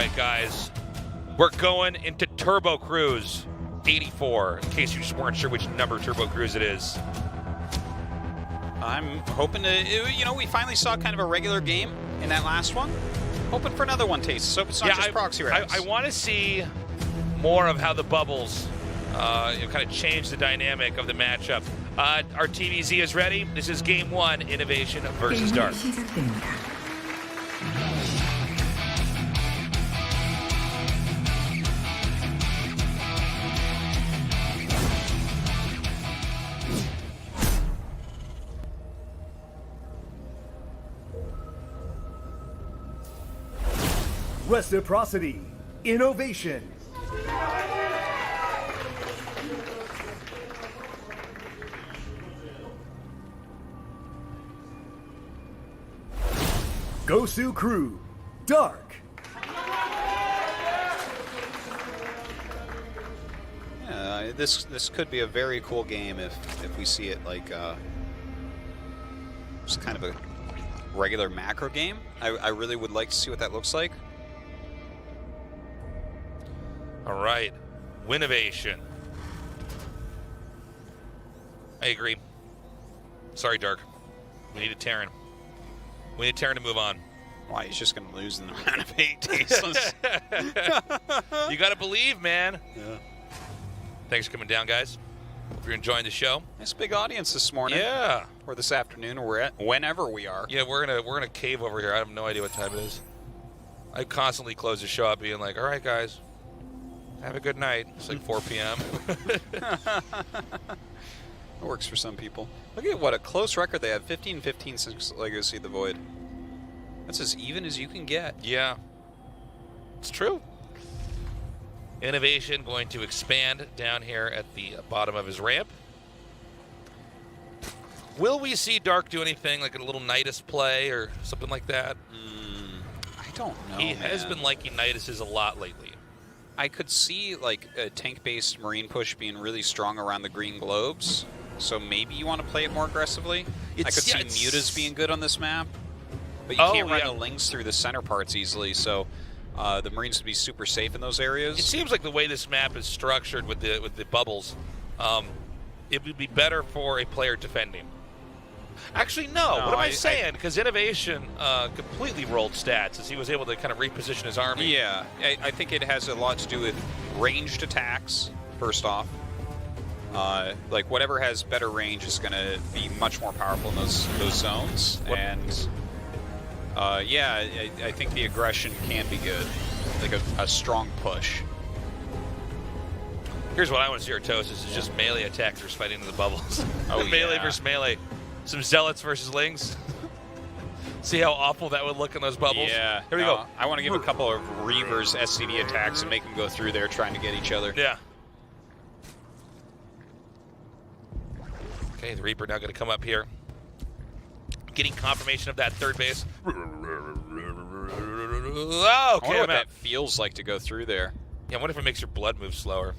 right, guys. We're going into Turbo Cruise 84, in case you just weren't sure which number Turbo Cruise it is. I'm hoping to, you know, we finally saw kind of a regular game in that last one. Hoping for another one, Taste. So it's not just proxy racks. I want to see more of how the bubbles kind of change the dynamic of the matchup. Our TVZ is ready. This is game 1, INnoVation versus Dark. Reciprocity, INnoVation. Gosu Crew, Dark. Yeah, this could be a very cool game if we see it like just kind of a regular macro game. I really would like to see what that looks like. All right, WinNovation. I agree. Sorry, Dark. We need a Terran. We need Terran to move on. Why, he's just going to lose in the round of 8 tasteless. You got to believe, man. Yeah. Thanks for coming down, guys. Hope you're enjoying the show. Nice big audience this morning. Yeah. Or this afternoon, or whenever we are. Yeah, we're gonna cave over here. I have no idea what time it is. I constantly close the show up being like, all right, guys, have a good night. It's like 4 p.m. It works for some people. Look at what a close record they have. 15-15 since Legacy of the Void. That's as even as you can get. Yeah, it's true. INnoVation going to expand down here at the bottom of his ramp. Will we see Dark do anything like a little Nidus play or something like that? I don't know. He has been liking Niduses a lot lately. I could see like a tank-based Marine push being really strong around the green globes. So maybe you want to play it more aggressively. I could see Mutas being good on this map, but you can't run the Lings through the center parts easily. So the Marines would be super safe in those areas. It seems like the way this map is structured with the bubbles, it would be better for a player defending. Actually, no. What am I saying? Because INnoVation completely rolled stats as he was able to kind of reposition his army. Yeah, I think it has a lot to do with ranged attacks, first off. Like, whatever has better range is going to be much more powerful in those zones. And, yeah, I think the aggression can be good. Like a strong push. Here's what I want to see Artosis is just melee attackers fighting in the bubbles. Oh, melee versus melee. Some Zealots versus Lings. See how awful that would look in those bubbles? Yeah. Here we go. I want to give a couple of Reavers SCV attacks and make them go through there trying to get each other. Yeah. Okay, the Reaper now going to come up here. Getting confirmation of that third base. Oh, okay, I wonder what that feels like to go through there. Yeah, I wonder if it makes your blood move slower.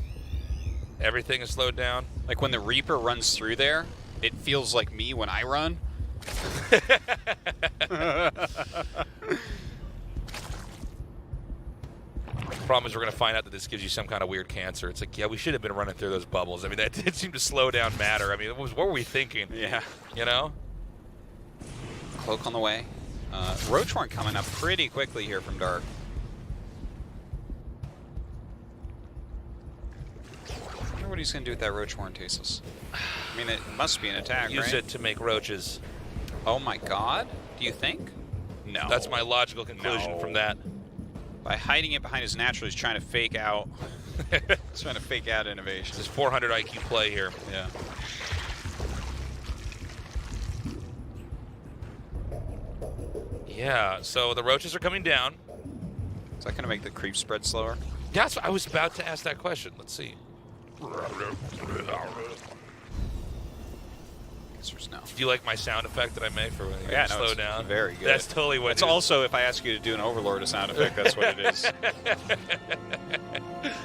Everything is slowed down. Like when the Reaper runs through there, it feels like me when I run. The problem is we're going to find out that this gives you some kind of weird cancer. It's like, yeah, we should have been running through those bubbles. I mean, that did seem to slow down matter. I mean, what were we thinking? Yeah. You know? Cloak on the way. Roachhorn coming up pretty quickly here from Dark. I wonder what he's going to do with that Roachhorn, Tasteless. I mean, it must be an attack, right? Use it to make roaches. Oh my god. Do you think? No. That's my logical conclusion from that. By hiding it behind his natural, he's trying to fake out. He's trying to fake out INnoVation. This is 400 IQ play here. Yeah. Yeah, so the roaches are coming down. Is that going to make the creep spread slower? That's what I was about to ask that question. Let's see. No. Do you like my sound effect that I make for when you slow down? Very good. That's totally what it's also, if I ask you to do an Overlord sound effect, that's what it is.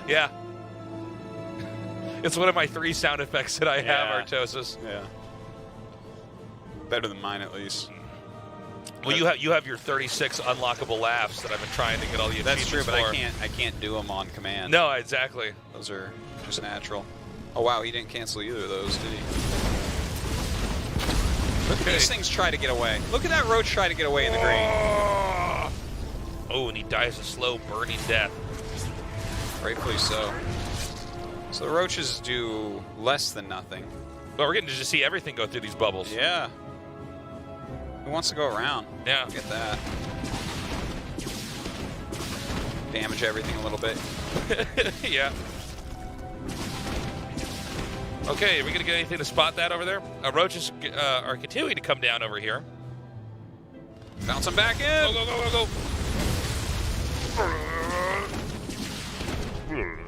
Yeah. It's one of my 3 sound effects that I have, Artosis. Yeah. Better than mine, at least. Well, you have your 36 unlockable laughs that I've been trying to get all the achievements That's true, but for. I can't do them on command. No, exactly. Those are just natural. Oh wow, he didn't cancel either of those, did he? Look at these things try to get away. Look at that roach try to get away in the green. Oh, and he dies a slow, burning death. Rightfully so. So the roaches do less than nothing. But we're getting to just see everything go through these bubbles. Yeah. Who wants to go around? Yeah. Look at that. Damage everything a little bit. Yeah. Okay, are we going to get anything to spot that over there? Roaches are continuing to come down over here. Bounce them back in. Go, go, go, go, go.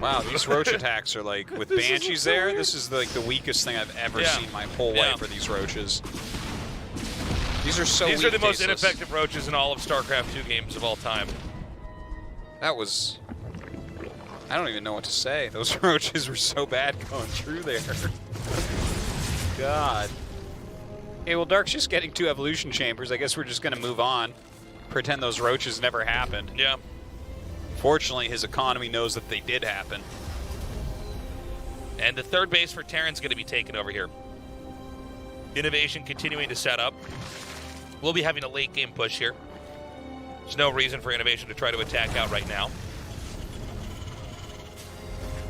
Wow, these roach attacks are like, with Banshees there, this is like the weakest thing I've ever seen my whole life for these roaches. These are so weak. These are the most tasteless. ineffective roaches in all of StarCraft 2 games of all time. That was... I don't even know what to say. Those roaches were so bad going through there. God. Okay, well, Dark's just getting 2 evolution chambers. I guess we're just going to move on. Pretend those roaches never happened. Yeah. Fortunately, his economy knows that they did happen. And the third base for Terran's going to be taken over here. INnoVation continuing to set up. We'll be having a late game push here. There's no reason for INnoVation to try to attack out right now.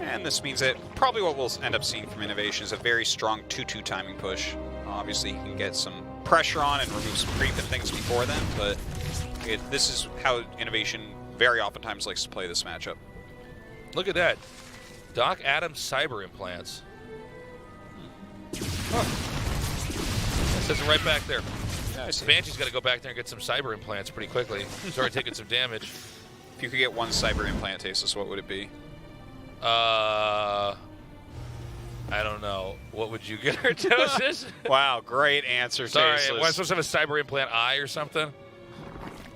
And this means that probably what we'll end up seeing from INnoVation is a very strong 2-2 timing push. Obviously, he can get some pressure on and remove some creep and things before then, but this is how INnoVation very oftentimes likes to play this matchup. Look at that. Doc Adams cyber implants. Huh. That says it right back there. Yeah, I see. Banshee's got to go back there and get some cyber implants pretty quickly. He's already taking some damage. If you could get one cyber implant, Tasteless, what would it be? I don't know. What would you get, Artosis? Wow, great answer, Sorry, Tasteless. am I supposed to have a cyber implant eye or something?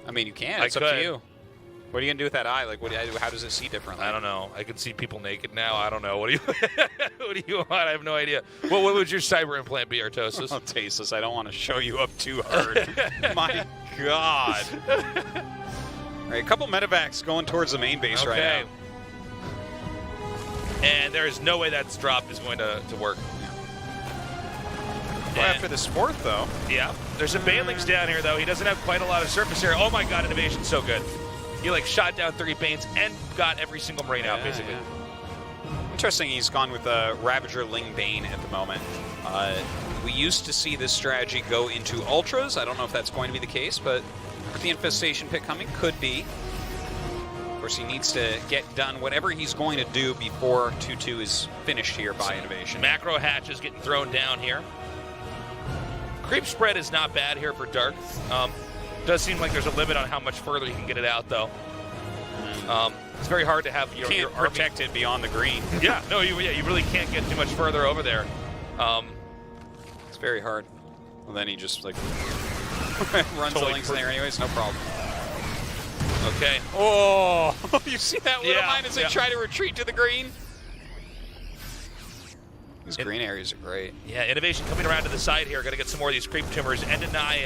I mean, you can. It's up to you. What are you going to do with that eye? Like, how does it see differently? I don't know. I can see people naked now. I don't know. What do you what do you want? I have no idea. What would your cyber implant be, Artosis? Oh, Tasteless, I don't want to show you up too hard. My God. All right, a couple medevacs going towards the main base right now. And there is no way that drop is going to work. Well, after this fourth, though. Yeah. There's some Banelings down here, though. He doesn't have quite a lot of surface area. Oh, my God, INnoVation's so good. He, like, shot down 3 Banes and got every single Marine out, basically. Yeah. Interesting, he's gone with Ravager Ling Bane at the moment. We used to see this strategy go into Ultras. I don't know if that's going to be the case, but with the Infestation pick coming, could be. Of course, he needs to get done whatever he's going to do before 2-2 is finished here by INnoVation. Macro hatches getting thrown down here. Creep spread is not bad here for Dark. Does seem like there's a limit on how much further you can get it out, though. It's very hard to have your can't army protect it beyond the green. Yeah, no, you really can't get too much further over there. It's very hard. Well, then he just like runs the links in there anyways, no problem. Okay. Oh, you see that little mine as they yeah. try to retreat to the green? These green areas are great. Yeah, INnoVation coming around to the side here. Got to get some more of these creep tumors and deny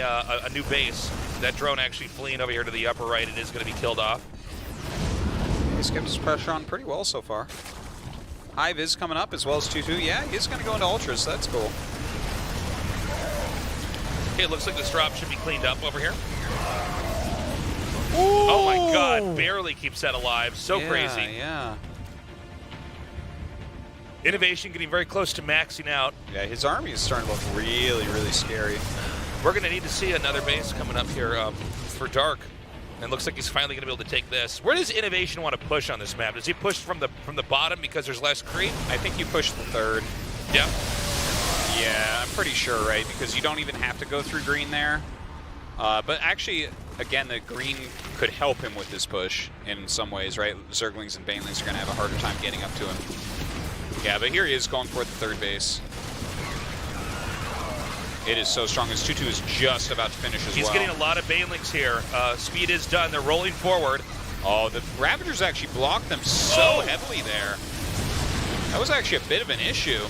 a new base. That drone actually fleeing over here to the upper right. It is going to be killed off. He's kept his pressure on pretty well so far. Hive is coming up as well as 2-2. Yeah, he's going to go into Ultras, so that's cool. Okay, it looks like this drop should be cleaned up over here. Ooh. Oh my God, barely keeps that alive. So crazy. Yeah. INnoVation getting very close to maxing out. Yeah, his army is starting to look really, really scary. We're going to need to see another base coming up here for Dark. And looks like he's finally going to be able to take this. Where does INnoVation want to push on this map? Does he push from the bottom because there's less creep? I think you push the third. Yeah. Yeah, I'm pretty sure, right? Because you don't even have to go through green there. But actually, again, the green could help him with this push in some ways, right? Zerglings and Banelings are going to have a harder time getting up to him. Yeah, but here he is going for the third base. It is so strong. His 2-2 is just about to finish as well. He's getting a lot of Banelings here. Speed is done. They're rolling forward. Oh, the Ravagers actually blocked them so heavily there. That was actually a bit of an issue.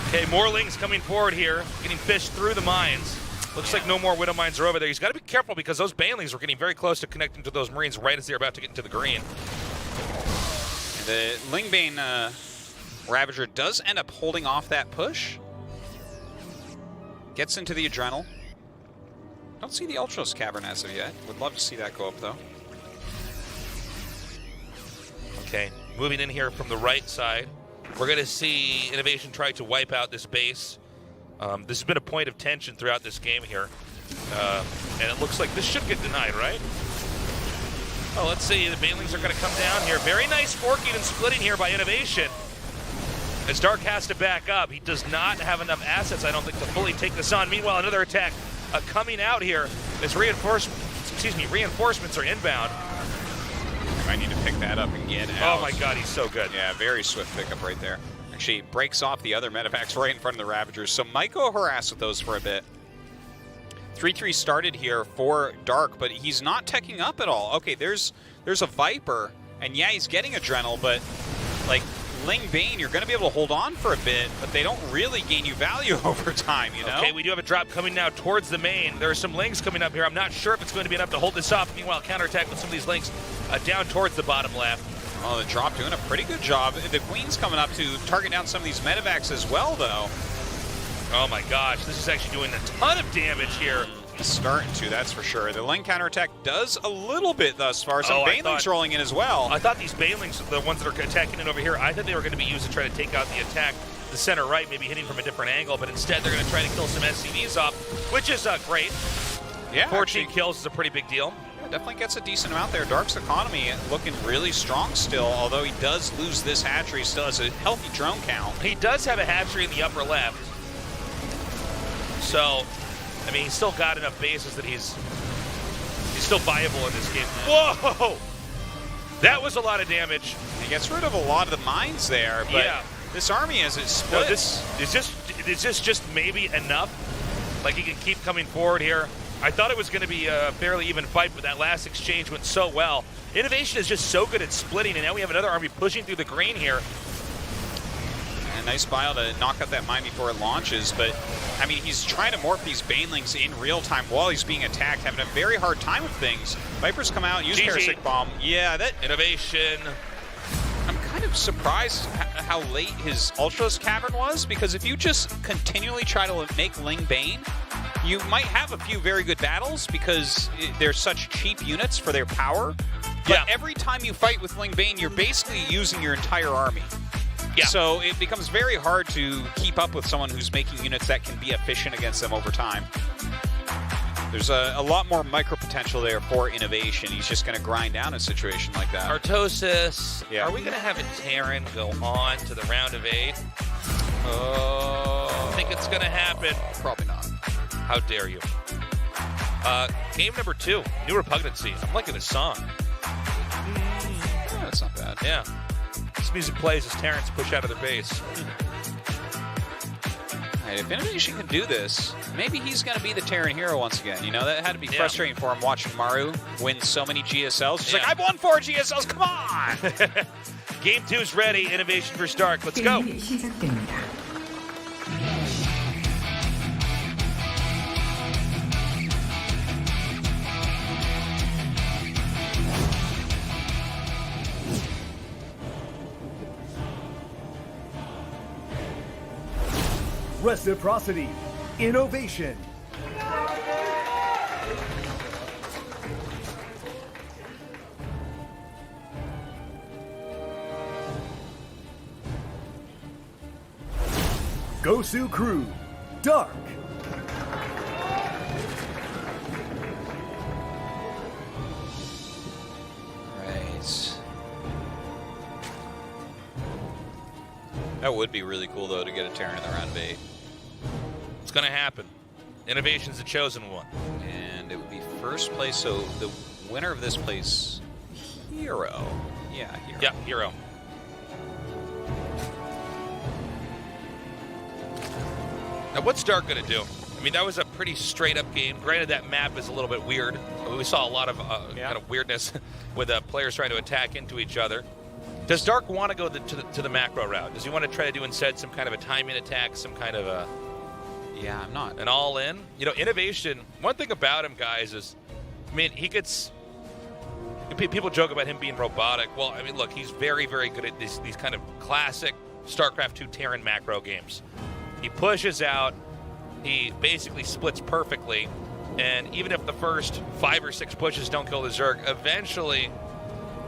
Okay, more Lings coming forward here, getting fished through the mines. Looks like no more Widow Mines are over there. He's got to be careful because those Banelings were getting very close to connecting to those Marines right as they're about to get into the green. The Lingbane Ravager does end up holding off that push. Gets into the Adrenal. Don't see the Ultros Cavern as of yet. Would love to see that go up, though. Okay, moving in here from the right side. We're going to see INnoVation try to wipe out this base. This has been a point of tension throughout this game here. And it looks like this should get denied, right? Oh, let's see. The Banelings are going to come down here. Very nice forking and splitting here by INnoVation. As Dark has to back up. He does not have enough assets, I don't think, to fully take this on. Meanwhile, another attack coming out here as reinforcements are inbound. I need to pick that up and get out. Oh my god, he's so good. Yeah, very swift pickup right there. Actually, breaks off the other medevacs right in front of the Ravagers, so might go harass with those for a bit. 3-3 started here for Dark, but he's not teching up at all. Okay, there's a Viper, and yeah, he's getting Adrenal, but like Lingbane, you're going to be able to hold on for a bit, but they don't really gain you value over time, you know? Okay, we do have a drop coming now towards the main. There are some Lings coming up here. I'm not sure if it's going to be enough to hold this off. Meanwhile, counterattack with some of these Lings down towards the bottom left. Oh, the drop doing a pretty good job. The Queen's coming up to target down some of these medevacs as well, though. Oh my gosh, this is actually doing a ton of damage here. Starting to, that's for sure. The Ling counterattack does a little bit thus far. Some Banelings rolling in as well. I thought these Banelings, the ones that are attacking it over here, I thought they were going to be used to try to take out the attack, the center right, maybe hitting from a different angle, but instead they're going to try to kill some SCVs off, which is great. Yeah, 14 kills is a pretty big deal. Yeah, definitely gets a decent amount there. Dark's economy looking really strong still, although he does lose this hatchery, still has a healthy drone count. He does have a hatchery in the upper left. So, I mean, he's still got enough bases that he's still viable in this game. Whoa! That was a lot of damage. He gets rid of a lot of the mines there, but yeah. This army as it splits. No, this is just maybe enough. Like, he can keep coming forward here. I thought it was going to be a fairly even fight, but that last exchange went so well. INnoVation is just so good at splitting, and now we have another army pushing through the green here. A nice bile to knock out that mine before it launches, but I mean, he's trying to morph these Banelings in real time while he's being attacked, having a very hard time with things. Vipers come out, use Parasitic Bomb. Yeah, that INnoVation. I'm kind of surprised how late his Ultros Cavern was, because if you just continually try to make Lingbane, you might have a few very good battles because they're such cheap units for their power. But yeah. Every time you fight with Lingbane, you're basically using your entire army. Yeah. So it becomes very hard to keep up with someone who's making units that can be efficient against them over time. There's a lot more micro potential there for INnoVation. He's just going to grind down a situation like that. Artosis, yeah. Are we going to have a Terran go on to the round of 8? I think it's going to happen. Probably not. How dare you? Game number 2, New Repugnancy. I'm liking this song. Yeah, that's not bad. Yeah. This music plays as Terrans push out of their base. Right, if INnoVation can do this, maybe he's going to be the Terran hero once again. You know, that had to be frustrating for him watching Maru win so many GSLs. He's like, I've won 4 GSLs, come on! Game 2's ready, INnoVation versus Dark. Let's go. Reciprocity. INnoVation. Gosu Crew. Dark. Right. That would be really cool, though, to get a Terran in the round of 8. It's going to happen. INnoVation's the chosen one. And it would be first place, so the winner of this place, Hero. Yeah, Hero. Yeah, Hero. Now, what's Dark going to do? I mean, that was a pretty straight-up game. Granted, that map is a little bit weird. We saw a lot of kind of weirdness with players trying to attack into each other. Does Dark want to go to the macro route? Does he want to try to do instead some kind of a timing attack, some kind of a... Yeah, I'm not. An all-in. You know, INnoVation, one thing about him, guys, is, I mean, he gets... People joke about him being robotic. Well, I mean, look, he's very, very good at these kind of classic StarCraft 2 Terran macro games. He pushes out. He basically splits perfectly. And even if the first 5 or 6 pushes don't kill the Zerg, eventually,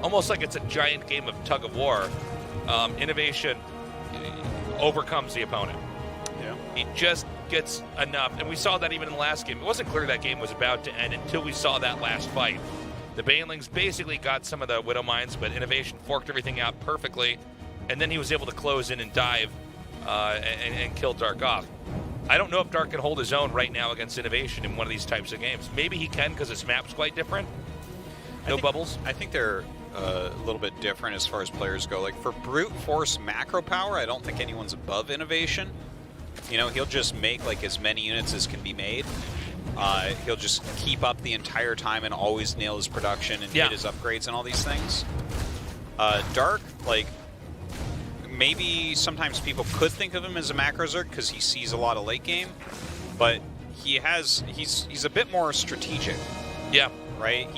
almost like it's a giant game of tug of war, INnoVation overcomes the opponent. Yeah. He just gets enough. And we saw that even in the last game. It wasn't clear that game was about to end until we saw that last fight. The Banelings basically got some of the Widow Mines, but INnoVation forked everything out perfectly, and then he was able to close in and dive and kill Dark off. I don't know if Dark can hold his own right now against INnoVation in one of these types of games. Maybe he can because his map's quite different. No bubbles. I think they're a little bit different as far as players go. Like for brute force macro power, I don't think anyone's above INnoVation. You know, he'll just make like as many units as can be made. He'll just keep up the entire time and always nail his production and hit his upgrades and all these things. Dark, like, maybe sometimes people could think of him as a macro Zerg because he sees a lot of late game, but he's a bit more strategic. Yeah. Right?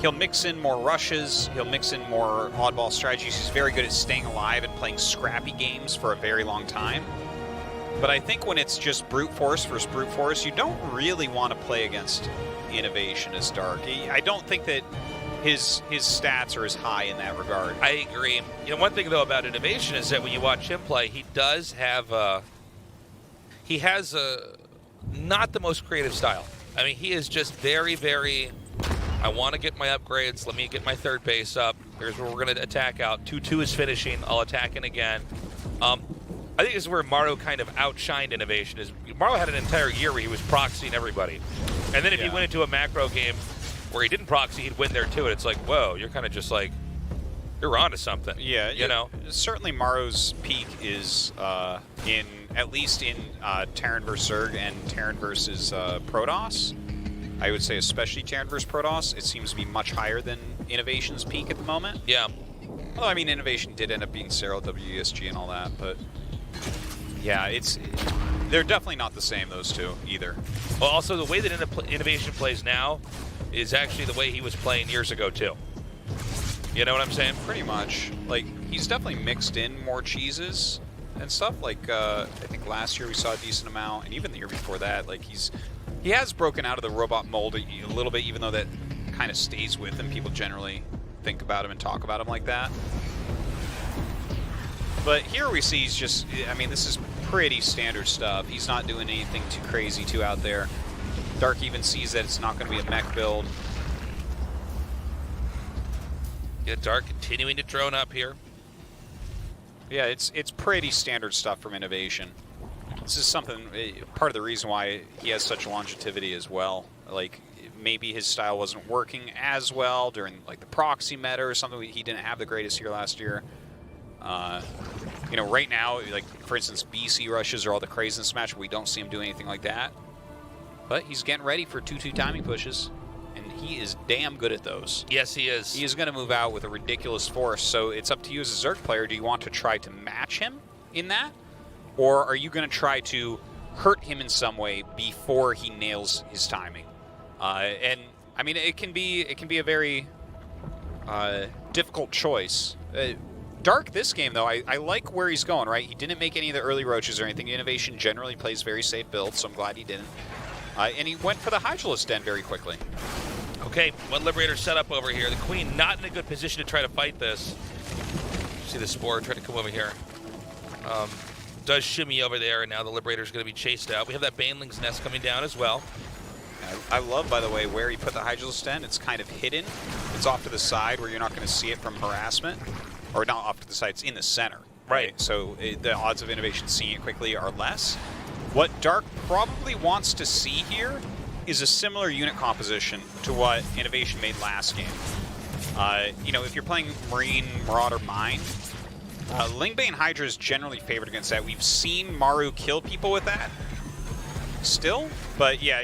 He'll mix in more rushes, he'll mix in more oddball strategies. He's very good at staying alive and playing scrappy games for a very long time. But I think when it's just brute force versus brute force, you don't really want to play against INnoVation as Dark. I don't think that his stats are as high in that regard. I agree. You know, one thing though about INnoVation is that when you watch him play, he does have he has not the most creative style. I mean, he is just very, very. I want to get my upgrades. Let me get my third base up. Here's where we're going to attack out. 2-2 is finishing. I'll attack in again. I think this is where Maru kind of outshined INnoVation. Is Maru had an entire year where he was proxying everybody. And then if he went into a macro game where he didn't proxy, he'd win there too. And it's like, whoa, you're kind of just like, you're onto something. Yeah, you know? Certainly Maru's peak is at least in Terran vs. Zerg and Terran versus Protoss. I would say especially Terran versus Protoss. It seems to be much higher than INnoVation's peak at the moment. Yeah. Well, I mean, INnoVation did end up being Serial WESG and all that, but yeah, they're definitely not the same, those two, either. Well, also, the way that INnoVation plays now is actually the way he was playing years ago, too. You know what I'm saying? Pretty much. Like, he's definitely mixed in more cheeses and stuff. Like, I think last year we saw a decent amount, and even the year before that, like, he has broken out of the robot mold a little bit, even though that kind of stays with him. People generally think about him and talk about him like that. But here we see he's just, I mean, this is pretty standard stuff. He's not doing anything too crazy, too out there. Dark even sees that it's not going to be a mech build. Yeah, Dark continuing to drone up here. Yeah, it's pretty standard stuff from INnoVation. This is something, part of the reason why he has such longevity as well. Like, maybe his style wasn't working as well during, like, the proxy meta or something. He didn't have the greatest year last year. You know, right now, like, for instance, BC rushes are all the craziness match. We don't see him do anything like that. But he's getting ready for 2-2 timing pushes, and he is damn good at those. Yes, he is. He is going to move out with a ridiculous force, so it's up to you as a Zerg player. Do you want to try to match him in that? Or are you going to try to hurt him in some way before he nails his timing? And, I mean, it can be a very difficult choice. Dark this game, though, I like where he's going, right? He didn't make any of the early roaches or anything. INnoVation generally plays very safe builds, so I'm glad he didn't. And he went for the Hydralisk Den very quickly. Okay, one Liberator set up over here. The Queen not in a good position to try to fight this. See the Spore try to come over here. Does shimmy over there, and now the Liberator's going to be chased out. We have that Baneling's Nest coming down as well. I love, by the way, where he put the Hydralisk Den. It's kind of hidden. It's off to the side where you're not going to see it from harassment. Or not off to the side, it's in the center. Right. So the odds of INnoVation seeing it quickly are less. What Dark probably wants to see here is a similar unit composition to what INnoVation made last game. You know, if you're playing Marine, Marauder, Mine, Lingbane Hydra is generally favored against that. We've seen Maru kill people with that still, but yeah,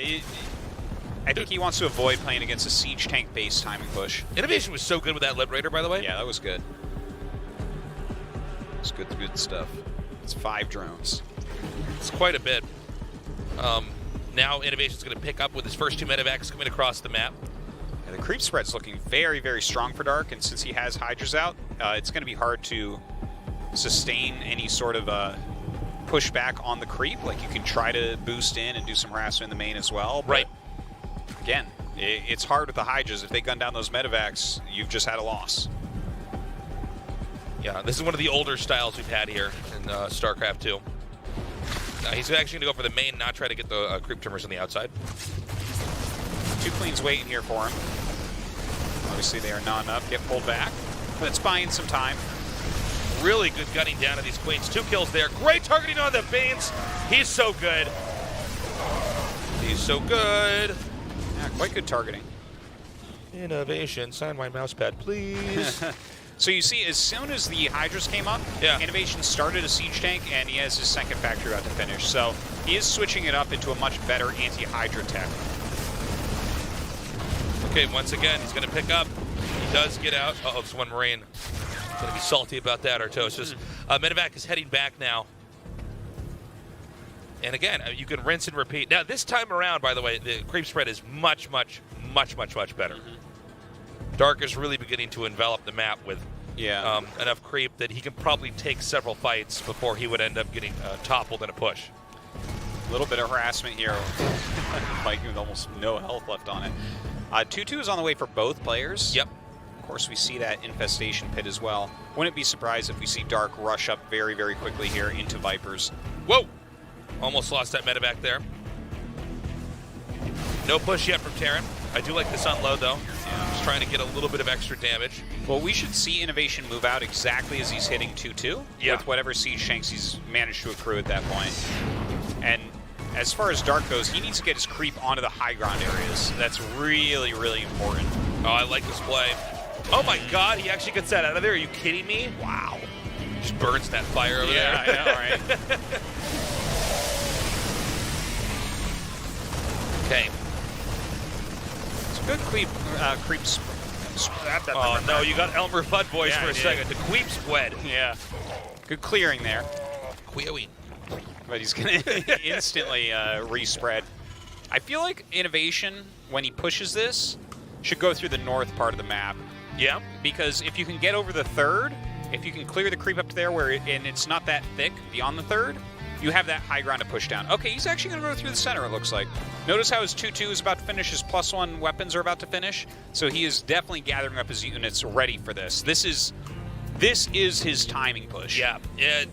I think he wants to avoid playing against a siege tank base timing push. INnoVation was so good with that Liberator, by the way. Yeah, that was good. It's good stuff. It's 5 drones. It's quite a bit. Now INnoVation's going to pick up with his first 2 medevacs coming across the map. Yeah, the creep spread's looking very, very strong for Dark, and since he has Hydras out, it's going to be hard to sustain any sort of pushback on the creep. Like, you can try to boost in and do some harassment in the main as well. But right. Again, it's hard with the Hydras. If they gun down those medevacs, you've just had a loss. Yeah, this is one of the older styles we've had here in Starcraft 2. He's actually going to go for the main, not try to get the creep trimmers on the outside. 2 queens waiting here for him. Obviously, they are not enough. Get pulled back, but it's buying some time. Really good gunning down of these queens. 2 kills there. Great targeting on the Banes. He's so good. He's so good. Yeah, quite good targeting. INnoVation, sign my mouse pad, please. So you see, as soon as the Hydras came up, yeah. INnoVation started a siege tank, and he has his second factory about to finish. So he is switching it up into a much better anti-Hydra tech. Okay, once again, he's going to pick up. He does get out. Uh-oh, it's one Marine. Going to be salty about that, Artosis. Medevac is heading back now. And again, you can rinse and repeat. Now, this time around, by the way, the creep spread is much, much, much, much, much better. Dark is really beginning to envelop the map with enough creep that he can probably take several fights before he would end up getting toppled in a push. A little bit of harassment here. Viking with almost no health left on it. 2-2 is on the way for both players. Yep. Of course, we see that infestation pit as well. Wouldn't be surprised if we see Dark rush up very, very quickly here into Vipers. Whoa! Almost lost that medevac there. No push yet from Terran. I do like this unload, though. Yeah. Just trying to get a little bit of extra damage. Well, we should see INnoVation move out exactly as he's hitting 2-2 with whatever siege tanks he's managed to accrue at that point. And as far as Dark goes, he needs to get his creep onto the high ground areas. That's really, really important. Oh, I like this play. Oh my God, he actually gets that out of there. Are you kidding me? Wow. Just burns that fire over there. Yeah, I know, right? Okay. Good creeps. Oh no, you got Elmer Fudd voice for a second. The Queep Squad. Yeah. Good clearing there. Queeling. But he's going to instantly respread. I feel like INnoVation, when he pushes this, should go through the north part of the map. Yeah. Because if you can get over the third, if you can clear the creep up to there and it's not that thick beyond the third, you have that high ground to push down. Okay, he's actually going to go through the center, it looks like. Notice how his 2-2 is about to finish, his +1 weapons are about to finish. So he is definitely gathering up his units ready for this. This is his timing push. Yeah.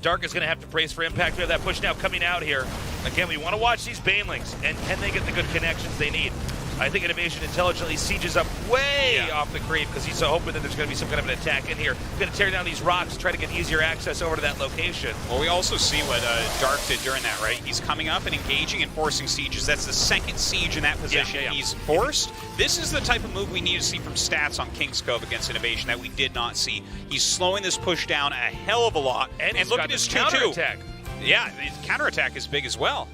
Dark is going to have to brace for impact. We have that push now coming out here. Again, we want to watch these Banelings, and can they get the good connections they need? I think INnoVation intelligently sieges up way off the creep because he's hoping that there's going to be some kind of an attack in here. Going to tear down these rocks, try to get easier access over to that location. Well, we also see what Dark did during that, right? He's coming up and engaging and forcing sieges. That's the second siege in that position he's forced. This is the type of move we need to see from stats on King's Cove against INnoVation that we did not see. He's slowing this push down a hell of a lot. And look at his 2-2. Yeah, his counterattack is big as well.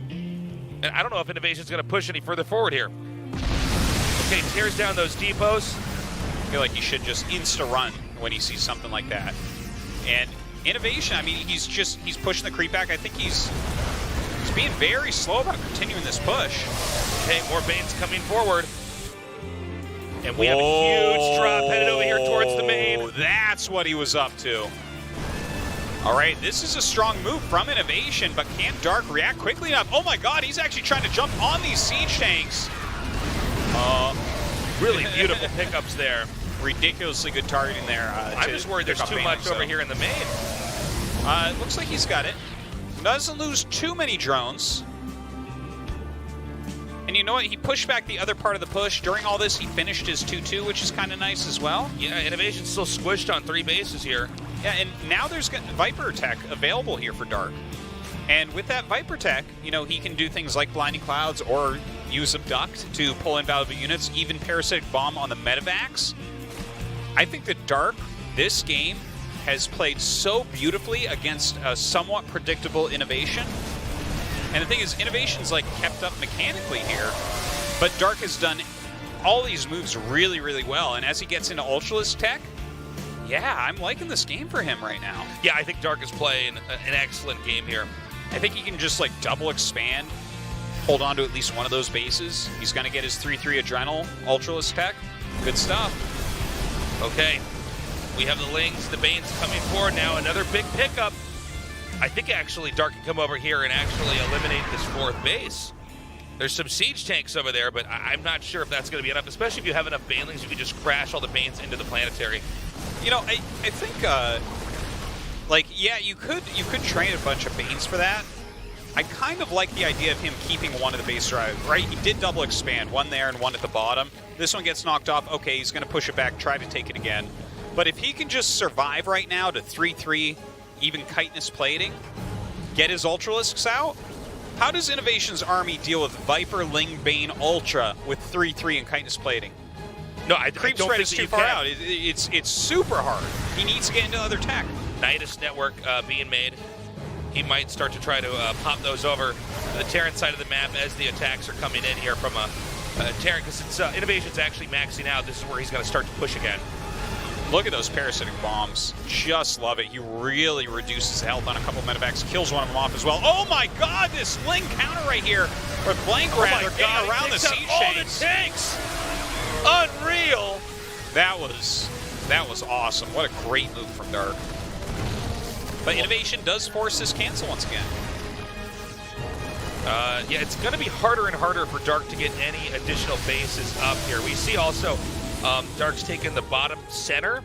And I don't know if INnoVation's going to push any further forward here. Okay, tears down those depots. I feel like he should just insta-run when he sees something like that. And INnoVation, I mean, he's pushing the creep back. I think he's being very slow about continuing this push. Okay, more Banes coming forward. And we have a huge drop headed over here towards the main. That's what he was up to. All right, this is a strong move from INnoVation, but can Dark react quickly enough? Oh my God, he's actually trying to jump on these siege tanks. Really beautiful pickups there. Ridiculously good targeting there. I'm just worried there's too much over here in the main. It looks like he's got it. Doesn't lose too many drones. And you know what? He pushed back the other part of the push. During all this, he finished his 2-2, which is kind of nice as well. Yeah, INnoVation's still squished on 3 bases here. Yeah, and now there's Viper tech available here for Dark. And with that Viper tech, you know, he can do things like Blinding Clouds or use Abduct to pull in valuable units, even Parasitic Bomb on the medevacs. I think that Dark, this game, has played so beautifully against a somewhat predictable INnoVation. And the thing is, INnoVation's like kept up mechanically here, but Dark has done all these moves really, really well. And as he gets into Ultralisk tech, yeah, I'm liking this game for him right now. Yeah, I think Dark is playing an excellent game here. I think he can just like double expand, hold on to at least one of those bases. He's going to get his 3-3 Adrenal, Ultralisk tech. Good stuff. Okay, we have the Lings, the Banes coming forward now. Another big pickup. I think actually Dark can come over here and actually eliminate this 4th base. There's some siege tanks over there, but I'm not sure if that's going to be enough, especially if you have enough Banelings, you can just crash all the Banes into the planetary. You know, I think, like, yeah, you could train a bunch of Banes for that. I kind of like the idea of him keeping one of the base drive, right? He did double expand, one there and one at the bottom. This one gets knocked off. Okay, he's going to push it back, try to take it again. But if he can just survive right now to 3-3, even chitinous plating, get his Ultralisks out, how does INnoVation's army deal with Viper, Ling, Bane, Ultra with 3-3 and chitinous plating? No, I Creep don't spread think is that too you far can. out. It's super hard. He needs to get into other tech. Nidus network being made. He might start to try to pop those over to the Terran side of the map as the attacks are coming in here from Terran, because it's INnoVation's actually maxing out. This is where he's going to start to push again. Look at those parasitic bombs. Just love it. He really reduces health on a couple medevacs, kills one of them off as well. Oh my god, this Ling counter right here, or blank rather, getting around the siege chains. The tanks! Unreal! That was awesome. What a great move from Dark. But INnoVation does force this cancel once again. Yeah, it's going to be harder and harder for Dark to get any additional bases up here. We see also Dark's taken the bottom center.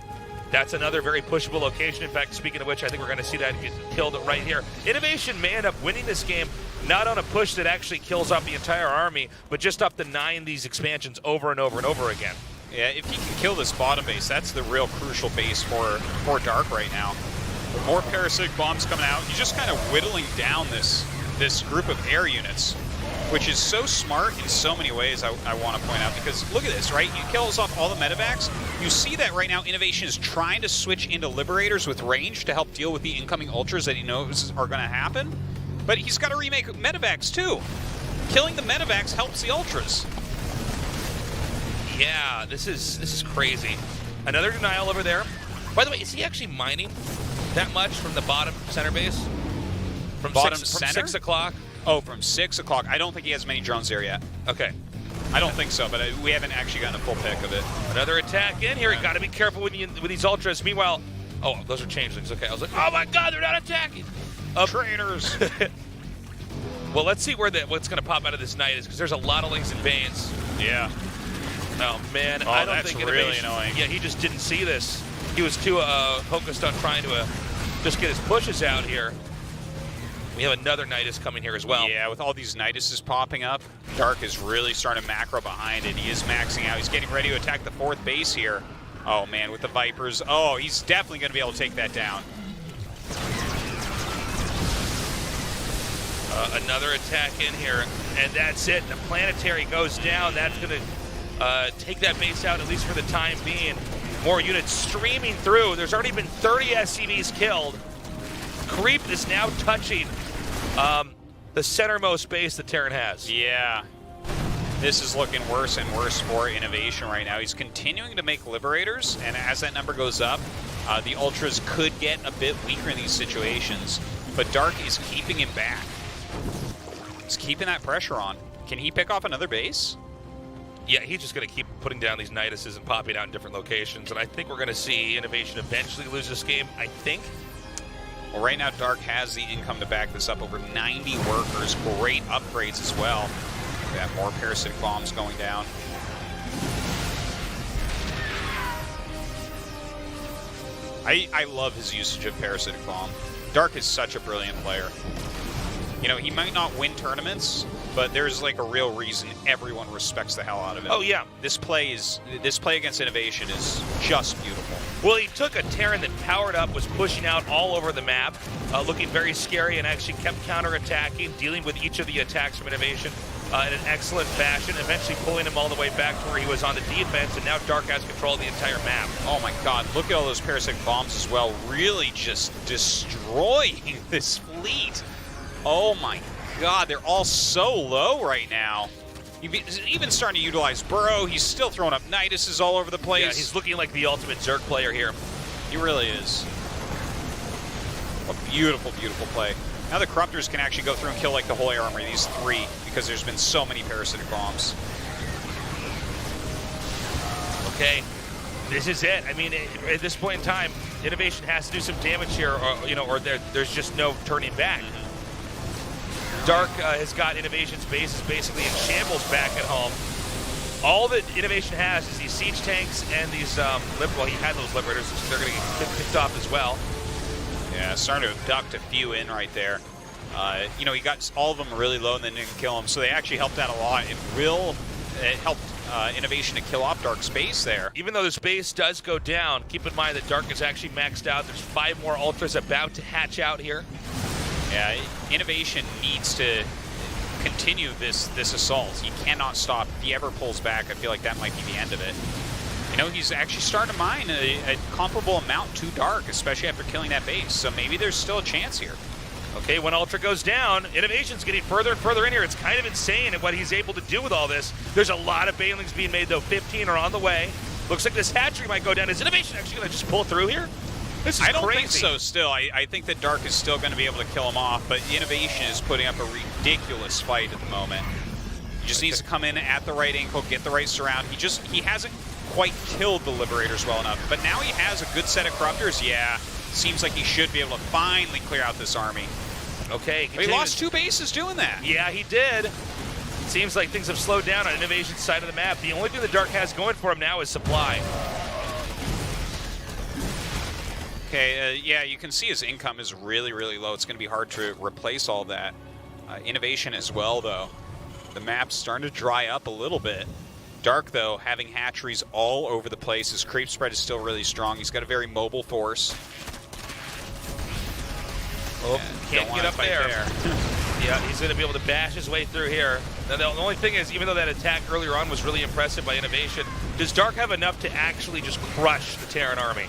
That's another very pushable location. In fact, speaking of which, I think we're going to see that get killed right here. INnoVation may end up winning this game, not on a push that actually kills off the entire army, but just off denying these expansions over and over and over again. Yeah, if he can kill this bottom base, that's the real crucial base for Dark right now. With more parasitic bombs coming out, he's just kind of whittling down this group of air units, which is so smart in so many ways, I want to point out, because look at this, right? He kills off all the medevacs. You see that right now INnoVation is trying to switch into Liberators with range to help deal with the incoming Ultras that he knows are going to happen, but he's got to remake medevacs too. Killing the medevacs helps the Ultras. Yeah, this is crazy. Another denial over there. By the way, is he actually mining that much from the bottom center base? From Bottom from center? 6 o'clock? Oh, from 6 o'clock. I don't think he has many drones there yet. Okay. I don't think so, but we haven't actually gotten a full pick of it. Another attack in here. You got to be careful with these Ultras. Meanwhile, oh, those are changelings. Okay, I was like, oh my god, they're not attacking. Traitors. Well, let's see what's going to pop out of this night is, because there's a lot of Lings and Banes. Yeah. Oh man, Oh, I don't that's think really INnoVation. annoying. Yeah, he just didn't see this. He was too focused on trying to just get his pushes out here. We have another Nidus coming here as well. Yeah, with all these Niduses popping up, Dark is really starting to macro behind it. He is maxing out. He's getting ready to attack the 4th base here. Oh man, with the Vipers. Oh, he's definitely going to be able to take that down. Another attack in here, and that's it. The planetary goes down. That's going to take that base out, at least for the time being. More units streaming through. There's already been 30 SCVs killed. Creep is now touching the centermost base that Terran has. Yeah. This is looking worse and worse for INnoVation right now. He's continuing to make Liberators, and as that number goes up, the Ultras could get a bit weaker in these situations, but Dark is keeping him back. He's keeping that pressure on. Can he pick off another base? Yeah, he's just going to keep putting down these Niduses and popping out in different locations, and I think we're going to see INnoVation eventually lose this game, I think. Well, right now, Dark has the income to back this up. Over 90 workers, great upgrades as well. We have more parasitic bombs going down. I love his usage of parasitic bomb. Dark is such a brilliant player. You know, he might not win tournaments, but there's like a real reason everyone respects the hell out of it. Oh yeah, This play against INnoVation is just beautiful. well, he took a Terran that powered up, was pushing out all over the map, looking very scary, and actually kept counterattacking, dealing with each of the attacks from INnoVation in an excellent fashion, eventually pulling him all the way back to where he was on the defense, and now Dark has control of the entire map. Oh my god, look at all those parasitic bombs as well, really just destroying this fleet. Oh my god, they're all so low right now. He's even starting to utilize Burrow. He's still throwing up Niduses all over the place. Yeah, he's looking like the ultimate Zerg player here. He really is. A beautiful, beautiful play. Now the Corruptors can actually go through and kill like the whole air armory, these 3, because there's been so many parasitic bombs. Okay, this is it. I mean, at this point in time, INnoVation has to do some damage here, or there's just no turning back. Dark has got INnoVation's bases basically in shambles back at home. All that INnoVation has is these siege tanks and these well, he had those liberators, so they're going to get picked off as well. Yeah, starting to abduct a few in right there. You know, he got all of them really low and then didn't kill them, so they actually helped out a lot. It helped INnoVation to kill off Dark's base there. Even though this base does go down, keep in mind that Dark is actually maxed out. There's 5 more Ultras about to hatch out here. Yeah, INnoVation needs to continue this assault. He cannot stop. If he ever pulls back, I feel like that might be the end of it. You know, he's actually starting to mine a comparable amount to Dark, especially after killing that base. So maybe there's still a chance here. Okay, when Ultra goes down, INnoVation's getting further and further in here. It's kind of insane what he's able to do with all this. There's a lot of Banelings being made, though. 15 are on the way. Looks like this hatchery might go down. Is INnoVation actually going to just pull through here? This is I don't crazy. think so still. I think that Dark is still going to be able to kill him off, but INnoVation is putting up a ridiculous fight at the moment. He just needs to come in at the right angle, get the right surround. He hasn't quite killed the Liberators well enough, but now he has a good set of Corruptors. Yeah, seems like he should be able to finally clear out this army. Okay. But he lost 2 bases doing that. Yeah, he did. Seems like things have slowed down on INnoVation's side of the map. The only thing that Dark has going for him now is supply. Okay, yeah, you can see his income is really, really low. It's going to be hard to replace all that. INnoVation as well, though. The map's starting to dry up a little bit. Dark, though, having hatcheries all over the place. His creep spread is still really strong. He's got a very mobile force. Oh, can't get up there. Yeah, he's going to be able to bash his way through here. Now, the only thing is, even though that attack earlier on was really impressive by INnoVation, does Dark have enough to actually just crush the Terran army?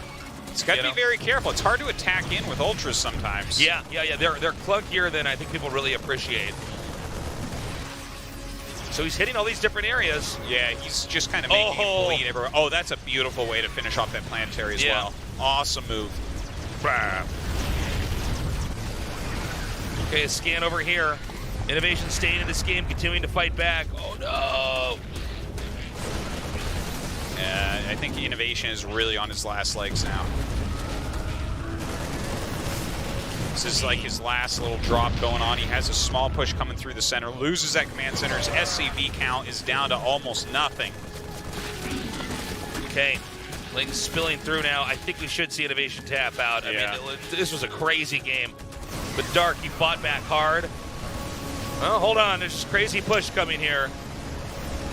He's got to be very careful. It's hard to attack in with Ultras sometimes. Yeah. They're clunkier than I think people really appreciate. So he's hitting all these different areas. Yeah, he's just kind of making it bleed everywhere. Oh, that's a beautiful way to finish off that planetary as well. Awesome move. Okay, a scan over here. INnoVation staying in this game, continuing to fight back. Oh, no! Yeah, I think INnoVation is really on his last legs now. This is like his last little drop going on. He has a small push coming through the center, loses that command center. His SCV count is down to almost nothing. Okay, Ling's spilling through now. I think we should see INnoVation tap out. I mean, this was a crazy game. But Dark, he fought back hard. Well, hold on, there's this crazy push coming here.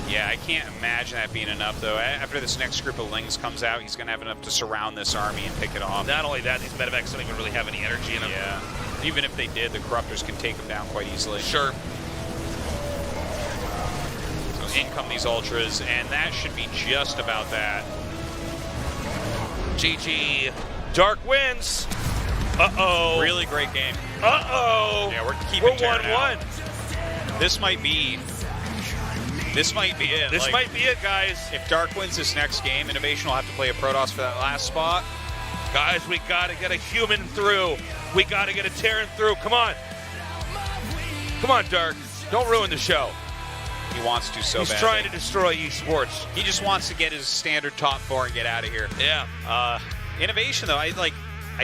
Yeah, I can't imagine that being enough, though. After this next group of Lings comes out, he's going to have enough to surround this army and pick it off. Not only that, these medevacs don't even really have any energy in them. Yeah. Even if they did, the Corruptors can take them down quite easily. Sure. So in come these Ultras, and that should be just about that. GG. Dark wins. Uh-oh. Really great game. Uh-oh. Yeah, we're keeping 1-1. This might be it. This might be it, guys. If Dark wins this next game, INnoVation will have to play a Protoss for that last spot. Guys, we got to get a human through. We got to get a Terran through. Come on. Come on, Dark. Don't ruin the show. He wants to so bad. He's trying to destroy esports. He just wants to get his standard top 4 and get out of here. Yeah. INnoVation, though, I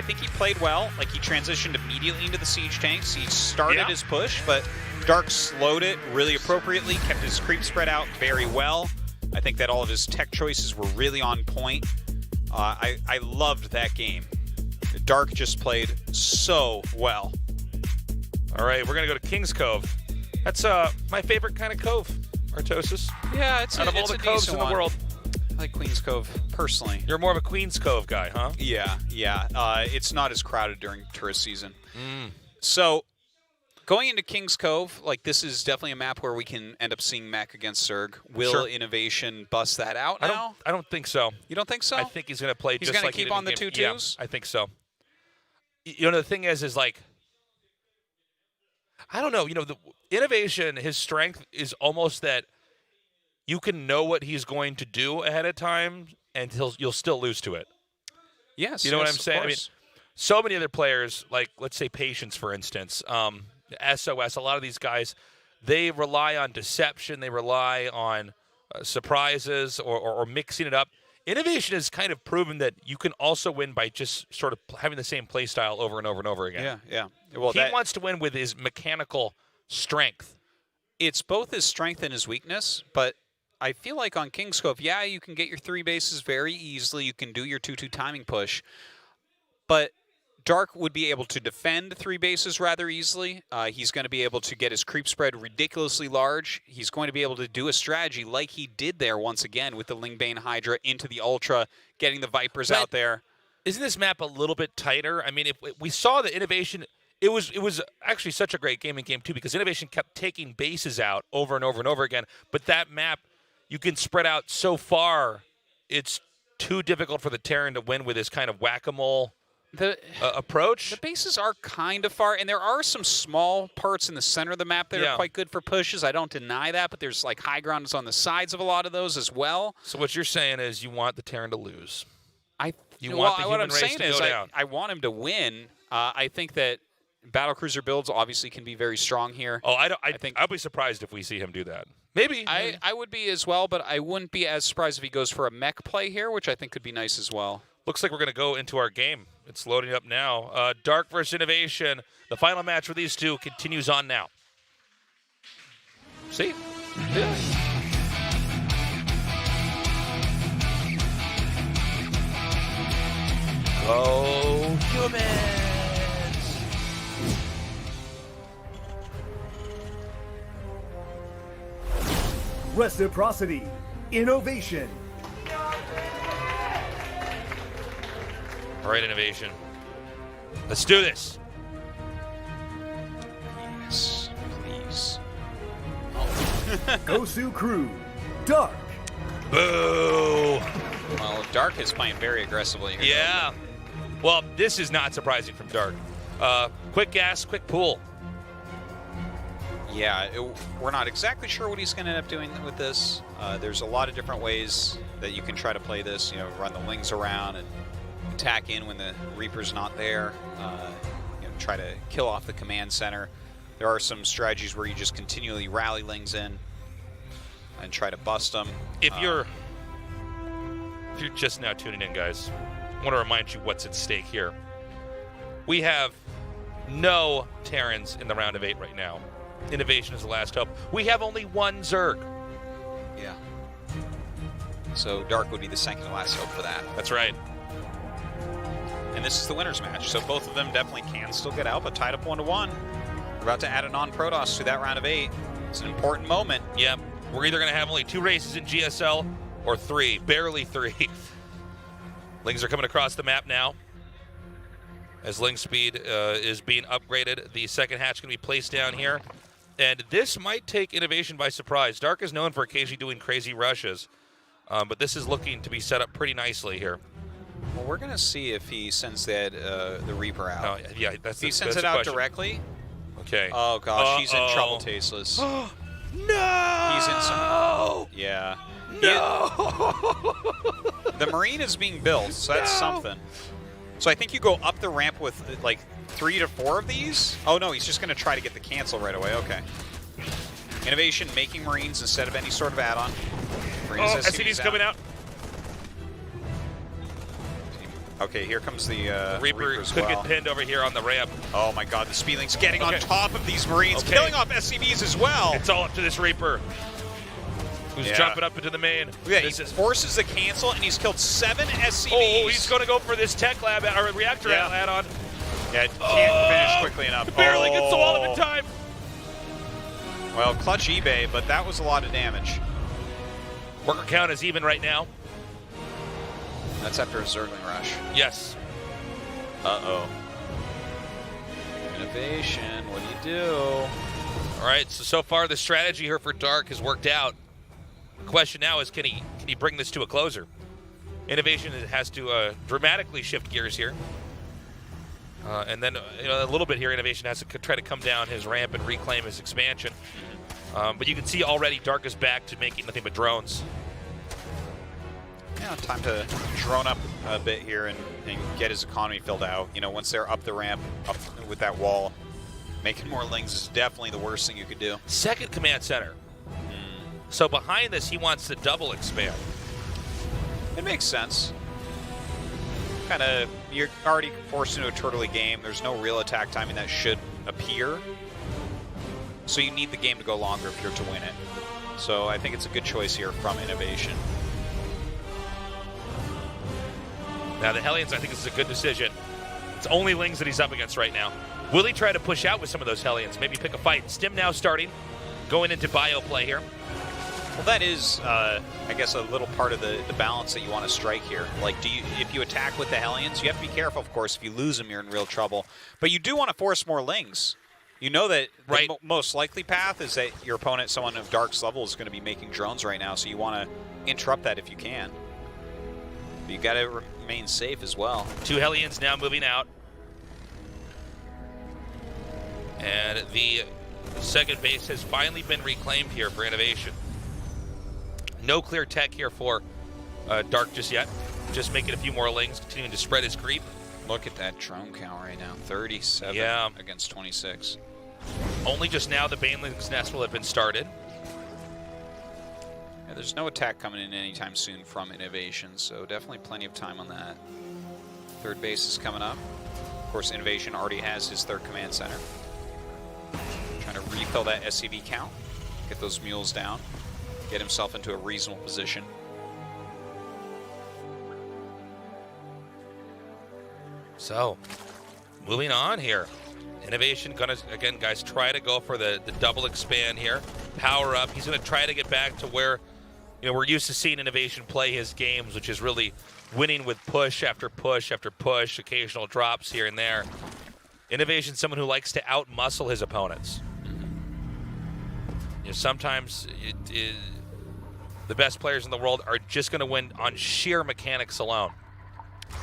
think he played well. Like, he transitioned immediately into the siege tanks. He started his push, but Dark slowed it really appropriately, kept his creep spread out very well. I think that all of his tech choices were really on point. I loved that game. Dark just played so well. All right, we're going to go to King's Cove. That's my favorite kind of cove, Artosis. Yeah, it's out of all the coves in the world. I like Queen's Cove, personally. You're more of a Queen's Cove guy, huh? Yeah. It's not as crowded during tourist season. So, going into King's Cove, like, this is definitely a map where we can end up seeing mech against Zerg. Will INnoVation bust that out now? I don't think so. You don't think so? I think he's going to play he's just gonna like he keep did on the game. 2-2s? Yeah, I think so. You know, the thing is like, I don't know. You know, the INnoVation, his strength is almost that you can know what he's going to do ahead of time, and you'll still lose to it. Yes. You know what I'm saying? I mean, so many other players, like let's say Patience, for instance, SOS, a lot of these guys, they rely on deception, they rely on surprises or mixing it up. INnoVation has kind of proven that you can also win by just sort of having the same play style over and over and over again. Yeah. Well, he wants to win with his mechanical strength. It's both his strength and his weakness, but I feel like on Kingscope, yeah, you can get your 3 bases very easily. You can do your 2-2 timing push, but Dark would be able to defend 3 bases rather easily. He's going to be able to get his creep spread ridiculously large. He's going to be able to do a strategy like he did there once again with the Lingbane Hydra into the Ultra, getting the Vipers out there. Isn't this map a little bit tighter? I mean, if we saw the INnoVation, it was actually such a great game in Game 2 because INnoVation kept taking bases out over and over and over again. But that map, you can spread out so far, it's too difficult for the Terran to win with this kind of whack-a-mole approach. The bases are kind of far, and there are some small parts in the center of the map that are quite good for pushes. I don't deny that, but there's like high grounds on the sides of a lot of those as well. So what you're saying is you want the Terran to lose. What I'm saying is I want him to win. I think that battlecruiser builds obviously can be very strong here. Oh, I think I'll be surprised if we see him do that. Maybe. I would be as well, but I wouldn't be as surprised if he goes for a mech play here, which I think could be nice as well. Looks like we're going to go into our game. It's loading up now. Dark versus INnoVation. The final match for these two continues on now. See? Yeah. Go Humans! Reciprocity. INnoVation. All right, INnoVation. Let's do this. Yes, please. Gosu Crew. Dark. Boo! Well, Dark is playing very aggressively here. Yeah. Well, this is not surprising from Dark. Quick gas, quick pull. Yeah, we're not exactly sure what he's going to end up doing with this. There's a lot of different ways that you can try to play this. You know, run the Lings around and attack in when the Reaper's not there. Try to kill off the command center. There are some strategies where you just continually rally Lings in and try to bust them. If you're just now tuning in, guys, I want to remind you what's at stake here. We have no Terrans in the round of 8 right now. INnoVation is the last hope. We have only one Zerg. Yeah. So Dark would be the second to last hope for that. That's right. And this is the winner's match, so both of them definitely can still get out, but tied up 1-1. We're about to add a non-Protoss to that round of 8. It's an important moment. Yep. We're either going to have only 2 races in GSL or 3. Barely 3. Lings are coming across the map now. As Ling speed is being upgraded, the second hatch going to be placed down here. And this might take INnoVation by surprise. Dark is known for occasionally doing crazy rushes, but this is looking to be set up pretty nicely here. Well, we're going to see if he sends that the Reaper out. Oh, yeah, that's if he sends it out directly. Okay. Oh gosh, he's in trouble, Tasteless. No! He's in some. Yeah. No! The Marine is being built, so that's something. So I think you go up the ramp with like 3 to 4 of these. Oh no, he's just going to try to get the cancel right away. Okay. INnoVation making Marines instead of any sort of add-on. SCV's coming out. Okay, here comes the Reaper as could well. get pinned over here on the ramp. Oh my god, the Speedling's getting on top of these Marines, killing off SCVs as well. It's all up to this Reaper, who's jumping up into the main. Yeah, he forces the cancel, and he's killed 7 SCVs. Oh, he's going to go for this tech lab or reactor add-on. Yeah, can't finish quickly enough. Barely gets the wall in time. Well, clutch eBay, but that was a lot of damage. Worker count is even right now. That's after a Zergling rush. Yes. Uh-oh. INnoVation, what do you do? All right, so far the strategy here for Dark has worked out. The question now is, can he bring this to a closer? INnoVation has to dramatically shift gears here. And then a little bit here, INnoVation has to try to come down his ramp and reclaim his expansion. But you can see already Dark is back to making nothing but drones. Yeah, time to drone up a bit here and get his economy filled out. You know, once they're up the ramp, up with that wall, making more lings is definitely the worst thing you could do. Second command center. So behind this, he wants to double expand. It makes sense. Kind of, you're already forced into a turtley game. There's no real attack timing that should appear. So you need the game to go longer if you're to win it. So I think it's a good choice here from INnoVation. Now the Hellions, I think this is a good decision. It's only Lings that he's up against right now. Will he try to push out with some of those Hellions? Maybe pick a fight. Stim now starting, going into bio play here. Well, that is, I guess, a little part of the balance that you want to strike here. Like, if you attack with the Hellions, you have to be careful, of course. If you lose them, you're in real trouble. But you do want to force more Lings. You know that the most likely path is that your opponent, someone of Dark's level, is going to be making drones right now, so you want to interrupt that if you can. But you got to remain safe as well. 2 Hellions now moving out. And the second base has finally been reclaimed here for INnoVation. No clear tech here for Dark just yet. Just making a few more Lings, continuing to spread his creep. Look at that drone count right now. 37 against 26. Only just now the Baneling's Nest will have been started. Yeah, there's no attack coming in anytime soon from INnoVation, so definitely plenty of time on that. Third base is coming up. Of course, INnoVation already has his third command center. Trying to refill that SCV count, get those mules down, get himself into a reasonable position. So, moving on here. INnoVation gonna, again, guys, try to go for the double expand here. Power up. He's gonna try to get back to where, you know, we're used to seeing INnoVation play his games, which is really winning with push after push after push, occasional drops here and there. INnoVation, someone who likes to out-muscle his opponents. You know, sometimes the best players in the world are just gonna win on sheer mechanics alone,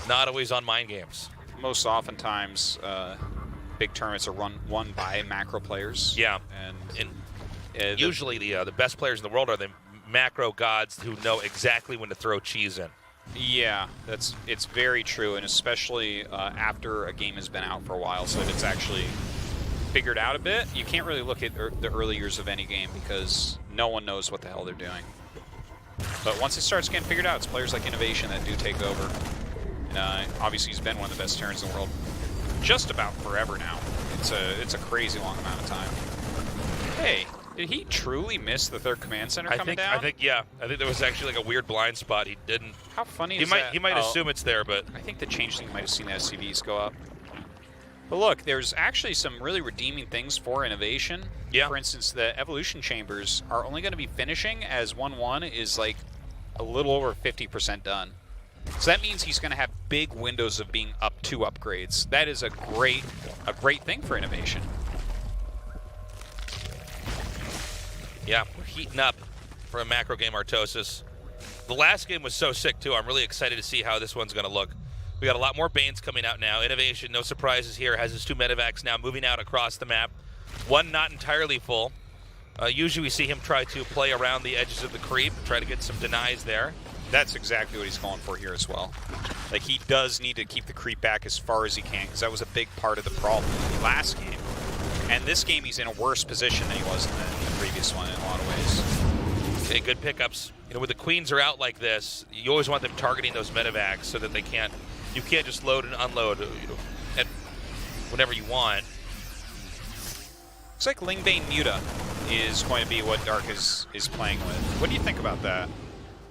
not always on mind games. Most oftentimes, big tournaments are won by macro players. Yeah, and usually the best players in the world are the macro gods who know exactly when to throw cheese in. Yeah, it's very true, and especially after a game has been out for a while, so if it's actually figured out a bit, you can't really look at the early years of any game because no one knows what the hell they're doing. But once it starts getting figured out, it's players like INnoVation that do take over. And obviously, he's been one of the best Terrans in the world just about forever now. It's a crazy long amount of time. Hey, did he truly miss the third command center coming down? I think there was actually like a weird blind spot. He didn't. How funny is that? He might assume it's there, but I think the changeling might have seen the SCVs go up. But look, there's actually some really redeeming things for INnoVation. Yeah. For instance, the evolution chambers are only going to be finishing as 1-1 is like a little over 50% done. So that means he's going to have big windows of being up 2 upgrades. That is a great thing for INnoVation. Yeah, we're heating up for a macro game, Artosis. The last game was so sick too. I'm really excited to see how this one's going to look. We got a lot more Banes coming out now. INnoVation, no surprises here, has his 2 medevacs now moving out across the map. One not entirely full. Usually we see him try to play around the edges of the creep, try to get some denies there. That's exactly what he's going for here as well. Like, he does need to keep the creep back as far as he can, because that was a big part of the problem last game. And this game, he's in a worse position than he was in the previous one in a lot of ways. Okay, good pickups. You know, when the queens are out like this, you always want them targeting those medevacs so that you can't just load and unload, you know, at whenever you want. Looks like Lingbane Muta is going to be what Dark is playing with. What do you think about that?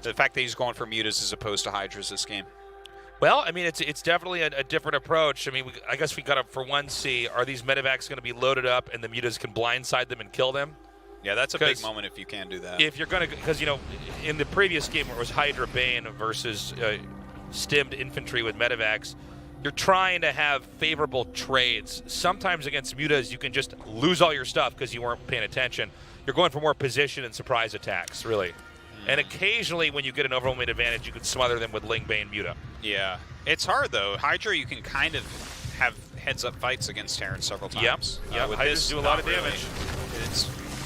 The fact that he's going for Mutas as opposed to Hydras this game. Well, I mean, it's definitely a different approach. I mean, I guess we got to, for one, see, are these medevacs going to be loaded up and the Mutas can blindside them and kill them? Yeah, that's a big moment if you can do that. If you're going to, because, you know, in the previous game where it was Hydra Bane versus stimmed infantry with medevacs, you're trying to have favorable trades. Sometimes against Mutas, you can just lose all your stuff because you weren't paying attention. You're going for more position and surprise attacks, really. And occasionally, when you get an overwhelming advantage, you can smother them with Lingbane Muta. Yeah. It's hard, though. Hydra, you can kind of have heads-up fights against Terran several times. Yep. Hydras do a lot of damage.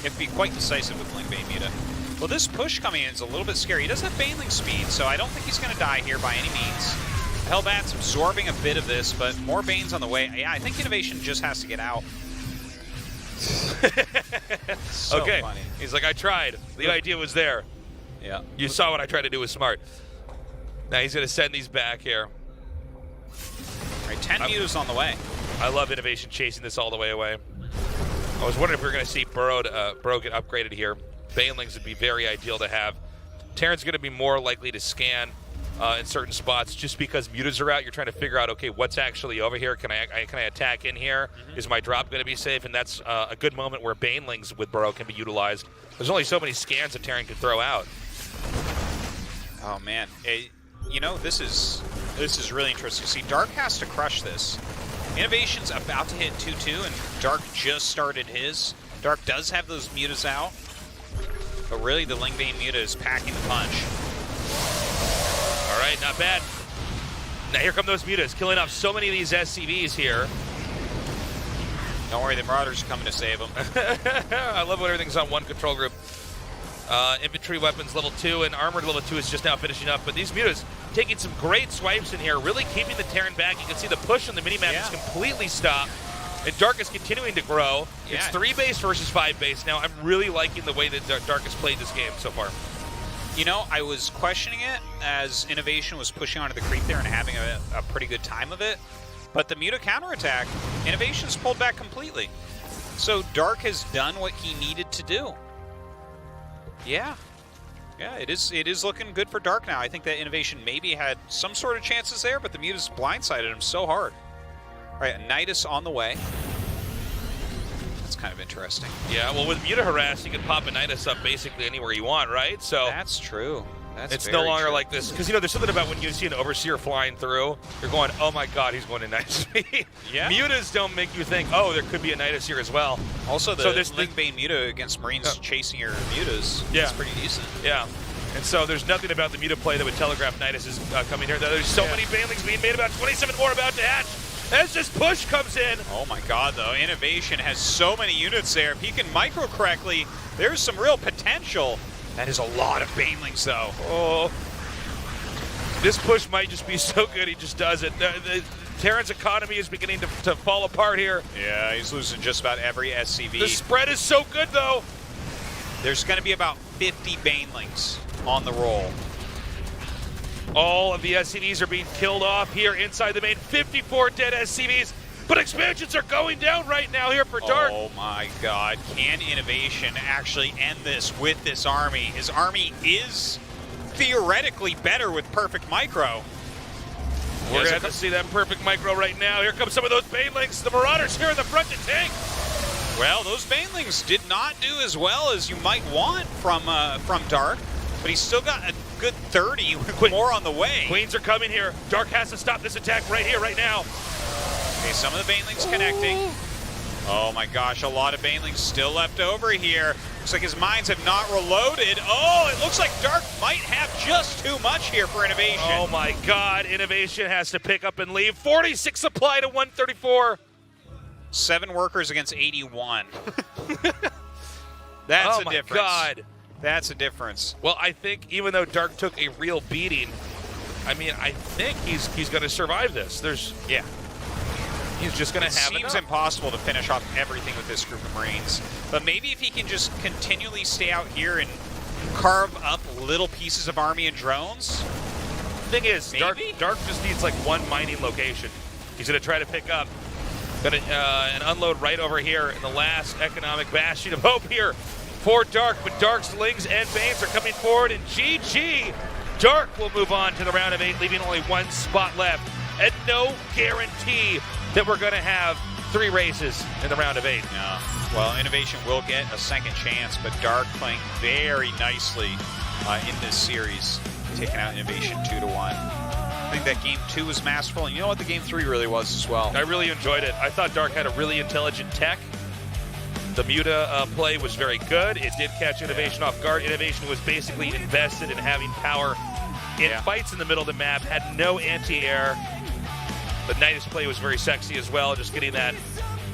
It can be quite decisive with Lingbane Muta. Well, this push coming in is a little bit scary. He does have Baneling speed, so I don't think he's going to die here by any means. Hellbat's absorbing a bit of this, but more Banes on the way. Yeah, I think INnoVation just has to get out. So okay. funny. He's like, I tried. The idea was there. Yeah. You saw what I tried to do was smart. Now he's going to send these back here. All right, 10 Mutas on the way. I love INnoVation chasing this all the way away. I was wondering if we were going to see Burrow get upgraded here. Banelings would be very ideal to have. Terran's going to be more likely to scan in certain spots just because mutas are out. You're trying to figure out, okay, what's actually over here? Can I attack in here? Is my drop going to be safe? And that's a good moment where Banelings with Burrow can be utilized. There's only so many scans that Terran can throw out. Oh man, you know, this is really interesting. See, Dark has to crush this. INnoVation's about to hit 2-2, and Dark just started his. Dark does have those mutas out, but really the Lingbane muta is packing the punch. All right, not bad. Now here come those mutas, killing off so many of these SCVs here. Don't worry, the Marauders are coming to save them. I love when everything's on one control group. Infantry weapons level 2 and armored level 2 is just now finishing up, but these mutas taking some great swipes in here, really keeping the Terran back. You can see the push on the minimap is completely stopped, and Dark is continuing to grow. Yeah. It's 3 base versus 5 base now. I'm really liking the way that Dark has played this game so far. You know, I was questioning it as INnoVation was pushing onto the creep there and having a pretty good time of it, but the muta counterattack, INnoVation's pulled back completely. So Dark has done what he needed to do. Yeah, it is looking good for Dark now. I think that INnoVation maybe had some sort of chances there, but the Mutas blindsided him so hard. All right, Nidus on the way. That's kind of interesting. Yeah, well, with Muta Harass, you can pop a Nidus up basically anywhere you want, right? So That's true. it's no longer like this. Because, you know, there's something about when you see an Overseer flying through, you're going, oh my god, he's going to Nidus speed. Yeah. Mutas don't make you think, oh, there could be a Nidus here as well. Also, the So this Lingbane muta against Marines chasing your mutas is pretty decent. Yeah. And so there's nothing about the muta play that would telegraph Nidus is coming here. There's so many Banelings being made, about 27 more about to hatch. As this push comes in. Oh my god, though. INnoVation has so many units there. If he can micro correctly, there's some real potential. That is a lot of Banelings, though. Oh. This push might just be so good he just does it. The Terran's economy is beginning to fall apart here. Yeah, he's losing just about every SCV. The spread is so good, though. There's going to be about 50 Banelings on the roll. All of the SCVs are being killed off here inside the main. 54 dead SCVs. But expansions are going down right now here for Dark. Oh my god. Can INnoVation actually end this with this army? His army is theoretically better with perfect micro. We're going to have to see that perfect micro right now. Here come some of those Banelings. The Marauders here in the front to tank. Well, those Banelings did not do as well as you might want from Dark, but he's still got a good 30 with more on the way. Queens are coming here. Dark has to stop this attack right here, right now. Okay, some of the Banelings connecting. Oh my gosh, a lot of Banelings still left over here. Looks like his mines have not reloaded. Oh, it looks like Dark might have just too much here for INnoVation. Oh my god, INnoVation has to pick up and leave. 46 supply to 134. 7 workers against 81. That's a difference. Oh my god. That's a difference. Well, I think even though Dark took a real beating, I mean, I think he's going to survive this. He's just going to have it. Seems impossible to finish off everything with this group of Marines. But maybe if he can just continually stay out here and carve up little pieces of army and drones. Thing is, Dark just needs like one mining location. He's going to try to pick up. Going to and unload right over here in the last economic bastion of hope here for Dark. But Dark's Lings and Banes are coming forward, and GG. Dark will move on to the round of 8, leaving only 1 spot left. And no guarantee that we're going to have 3 races in the round of 8. Yeah. Well, INnoVation will get a second chance, but Dark playing very nicely in this series, taking out INnoVation 2-1. I think that game 2 was masterful, and you know what, the game 3 really was as well. I really enjoyed it. I thought Dark had a really intelligent tech. The Muta play was very good. It did catch INnoVation off guard. INnoVation was basically invested in having power in fights in the middle of the map, had no anti-air. The Nidus play was very sexy as well, just getting that,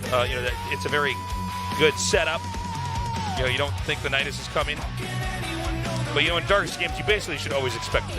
it's a very good setup. you don't think the Nidus is coming. But in darkest games, you basically should always expect